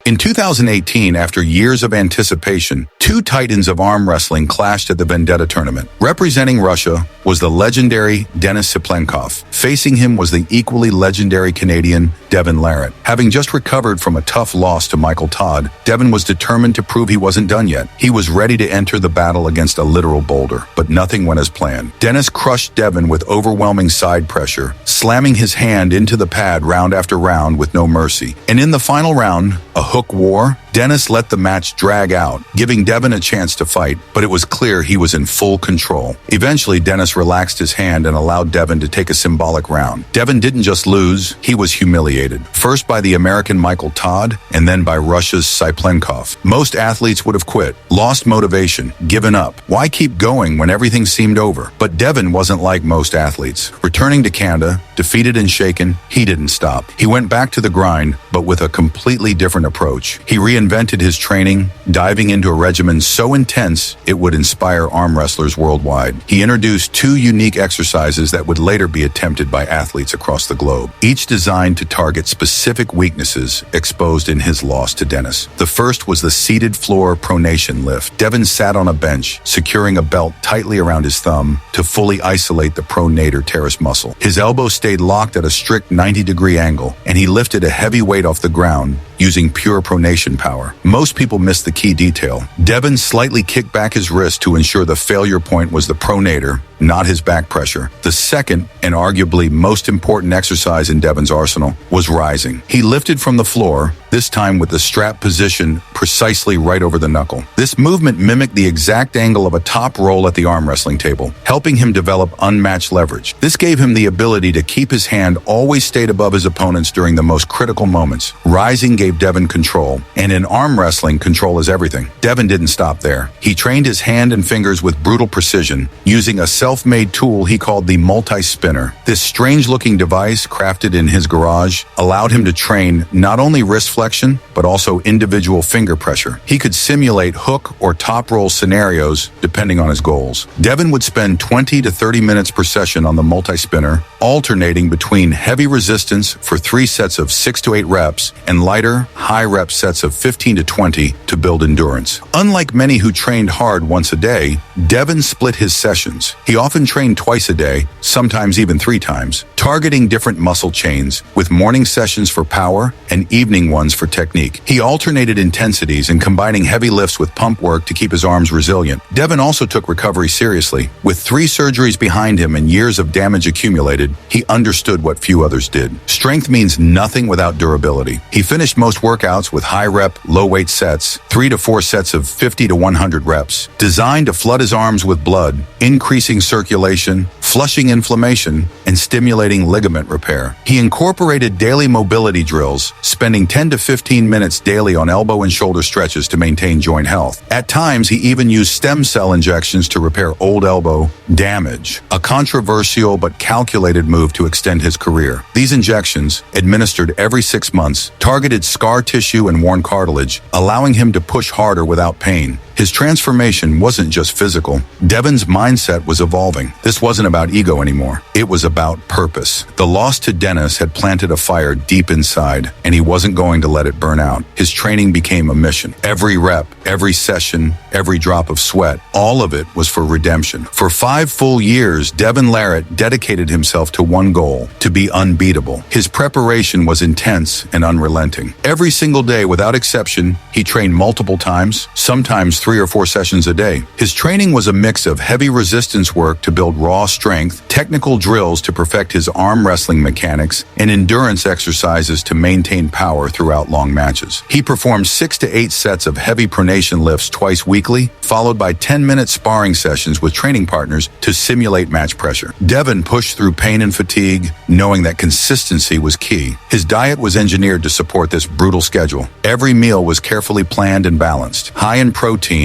In 2018, after years of anticipation, two titans of arm wrestling clashed at the Vendetta tournament. Representing Russia was the legendary Denis Cyplenkov. Facing him was the equally legendary Canadian Devon Larratt. Having just recovered from a tough loss to Michael Todd, Devon was determined to prove he wasn't done yet. He was ready to enter the battle against a literal boulder, but nothing went as planned. Denis crushed Devon with overwhelming side pressure, slamming his hand into the pad round after round with no mercy. And in the final round, a hook war, Denis let the match drag out, giving Devon a chance to fight, but it was clear he was in full control. Eventually, Denis relaxed his hand and allowed Devon to take a symbolic round. Devon didn't just lose, he was humiliated. First by the American Michael Todd, and then by Russia's Cyplenkov. Most athletes would have quit, lost motivation, given up. Why keep going when everything seemed over? But Devon wasn't like most athletes. Returning to Canada, defeated and shaken, he didn't stop. He went back to the grind, but with a completely different approach. He reinvented his training, diving into a regimen so intense it would inspire arm wrestlers worldwide. He introduced two unique exercises that would later be attempted by athletes across the globe, each designed to target specific weaknesses exposed in his loss to Denis. The first was the seated floor pronation lift. Devon sat on a bench, securing a belt tightly around his thumb to fully isolate the pronator teres muscle. His elbow stayed locked at a strict 90-degree angle, and he lifted a heavy weight off the ground using pure pronation power. Most people missed the key detail. Devon slightly kicked back his wrist to ensure the failure point was the pronator, not his back pressure. The second, and arguably most important exercise in Devon's arsenal, was rising. He lifted from the floor, this time with the strap positioned precisely right over the knuckle. This movement mimicked the exact angle of a top roll at the arm wrestling table, helping him develop unmatched leverage. This gave him the ability to keep his hand always stayed above his opponents during the most critical moments. Rising gave Devon control, and in arm wrestling, control is everything. Devon didn't stop there. He trained his hand and fingers with brutal precision, using a self-made tool he called the multi-spinner. This strange-looking device, crafted in his garage, allowed him to train not only wrist flexion, but also individual finger pressure. He could simulate hook or top roll scenarios depending on his goals. Devon would spend 20 to 30 minutes per session on the multi-spinner, alternating between heavy resistance for 3 sets of 6 to 8 reps and lighter, high-rep sets of 15 to 20 to build endurance. Unlike many who trained hard once a day, Devon split his sessions. He often trained twice a day, sometimes even 3 times, targeting different muscle chains, with morning sessions for power and evening ones for technique. He alternated intensities and combining heavy lifts with pump work to keep his arms resilient. Devon also took recovery seriously. With 3 surgeries behind him and years of damage accumulated, he understood what few others did. Strength means nothing without durability. He finished most workouts with high-rep, low-weight sets, 3 to 4 sets of 50 to 100 reps, designed to flood his arms with blood, increasing circulation, flushing inflammation, and stimulating ligament repair. He incorporated daily mobility drills, spending 10 to 15 minutes daily on elbow and shoulder stretches to maintain joint health. At times, he even used stem cell injections to repair old elbow damage, a controversial but calculated move to extend his career. These injections, administered every 6 months, targeted scar tissue and worn cartilage, allowing him to push harder without pain. His transformation wasn't just physical. Devon's mindset was evolving. This wasn't about ego anymore. It was about purpose. The loss to Denis had planted a fire deep inside, and he wasn't going to let it burn out. His training became a mission. Every rep, every session, every drop of sweat, all of it was for redemption. For 5 full years, Devon Larratt dedicated himself to one goal: to be unbeatable. His preparation was intense and unrelenting. Every single day, without exception, he trained multiple times, sometimes 3 or 4 sessions a day. His training was a mix of heavy resistance work to build raw strength, technical drills to perfect his arm wrestling mechanics, and endurance exercises to maintain power throughout long matches. He performed 6 to 8 sets of heavy pronation lifts twice weekly, followed by 10-minute sparring sessions with training partners to simulate match pressure. Devon pushed through pain and fatigue, knowing that consistency was key. His diet was engineered to support this brutal schedule. Every meal was carefully planned and balanced, high in protein,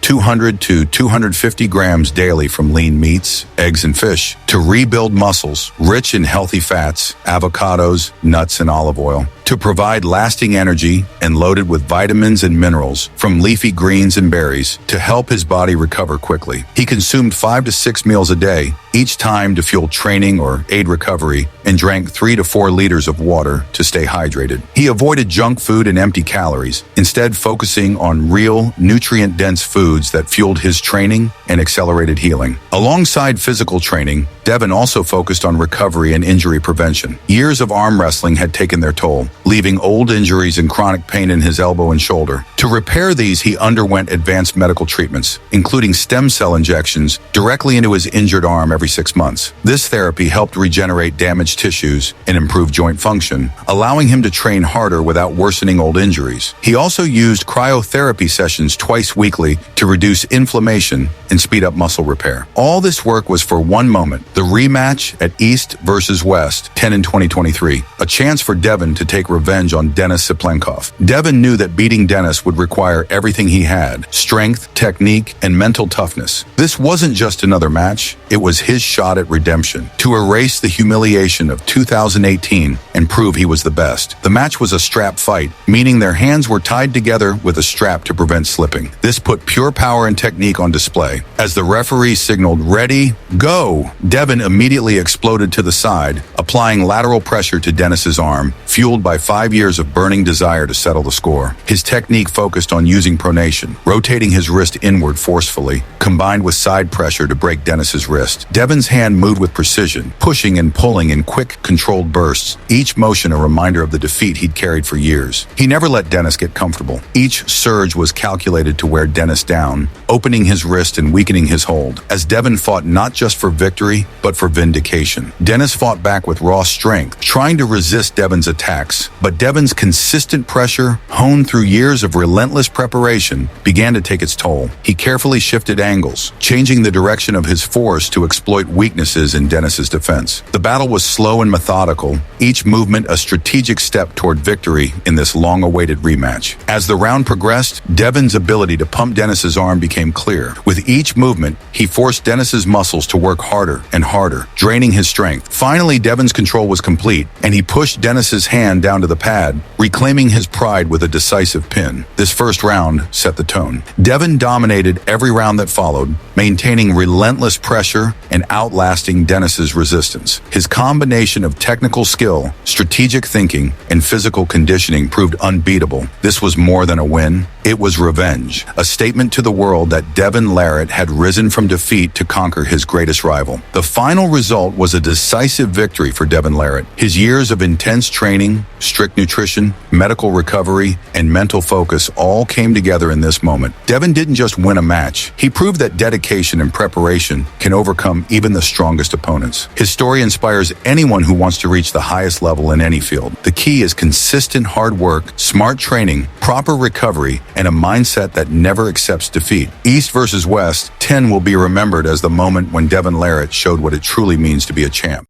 200 to 250 grams daily from lean meats, eggs, and fish to rebuild muscles rich in healthy fats, avocados, nuts, and olive oil, to provide lasting energy and loaded with vitamins and minerals from leafy greens and berries to help his body recover quickly. He consumed 5 to 6 meals a day, each time to fuel training or aid recovery, and drank 3 to 4 liters of water to stay hydrated. He avoided junk food and empty calories, instead focusing on real, nutrient-dense foods that fueled his training and accelerated healing. Alongside physical training, Devon also focused on recovery and injury prevention. Years of arm wrestling had taken their toll, leaving old injuries and chronic pain in his elbow and shoulder. To repair these, he underwent advanced medical treatments, including stem cell injections directly into his injured arm every 6 months. This therapy helped regenerate damaged tissues and improve joint function, allowing him to train harder without worsening old injuries. He also used cryotherapy sessions twice weekly to reduce inflammation and speed up muscle repair. All this work was for one moment, the rematch at East versus West 10 in 2023, a chance for Devon to take revenge on Denis Cyplenkov. Devon knew that beating Denis would require everything he had: strength, technique, and mental toughness. This wasn't just another match, it was his shot at redemption, to erase the humiliation of 2018 and prove he was the best. The match was a strap fight, meaning their hands were tied together with a strap to prevent slipping. This put pure power and technique on display. As the referee signaled, "Ready, go!" Devon immediately exploded to the side, applying lateral pressure to Denis's arm, fueled by 5 years of burning desire to settle the score. His technique focused on using pronation, rotating his wrist inward forcefully, combined with side pressure to break Denis's wrist. Devon's hand moved with precision, pushing and pulling in quick, controlled bursts, each motion a reminder of the defeat he'd carried for years. He never let Denis get comfortable. Each surge was calculated to wear Denis down, opening his wrist and weakening his hold, as Devon fought not just for victory, but for vindication. Denis fought back with raw strength, trying to resist Devon's attacks, but Devon's consistent pressure, honed through years of relentless preparation, began to take its toll. He carefully shifted angles, changing the direction of his force to exploit weaknesses in Denis's defense. The battle was slow and methodical, each movement a strategic step toward victory in this long-awaited rematch. As the round progressed, Devon's ability to pump Denis's arm became clear. With each movement, he forced Denis's muscles to work harder and harder, draining his strength. Finally, Devon's control was complete, and he pushed Denis's hand down to the pad, reclaiming his pride with a decisive pin. This first round set the tone. Devon dominated every round that followed, maintaining relentless pressure and outlasting Denis's resistance. His combination of technical skill, strategic thinking, and physical conditioning proved unbeatable. This was more than a win. It was revenge, a statement to the world that Devon Larratt had risen from defeat to conquer his greatest rival. The final result was a decisive victory for Devon Larratt. His years of intense training, strict nutrition, medical recovery, and mental focus all came together in this moment. Devon didn't just win a match. He proved that dedication and preparation can overcome even the strongest opponents. His story inspires anyone who wants to reach the highest level in any field. The key is consistent hard work, smart training, proper recovery, and a mindset that never accepts defeat. East versus West 10 will be remembered as the moment when Devon Larratt showed what it truly means to be a champ.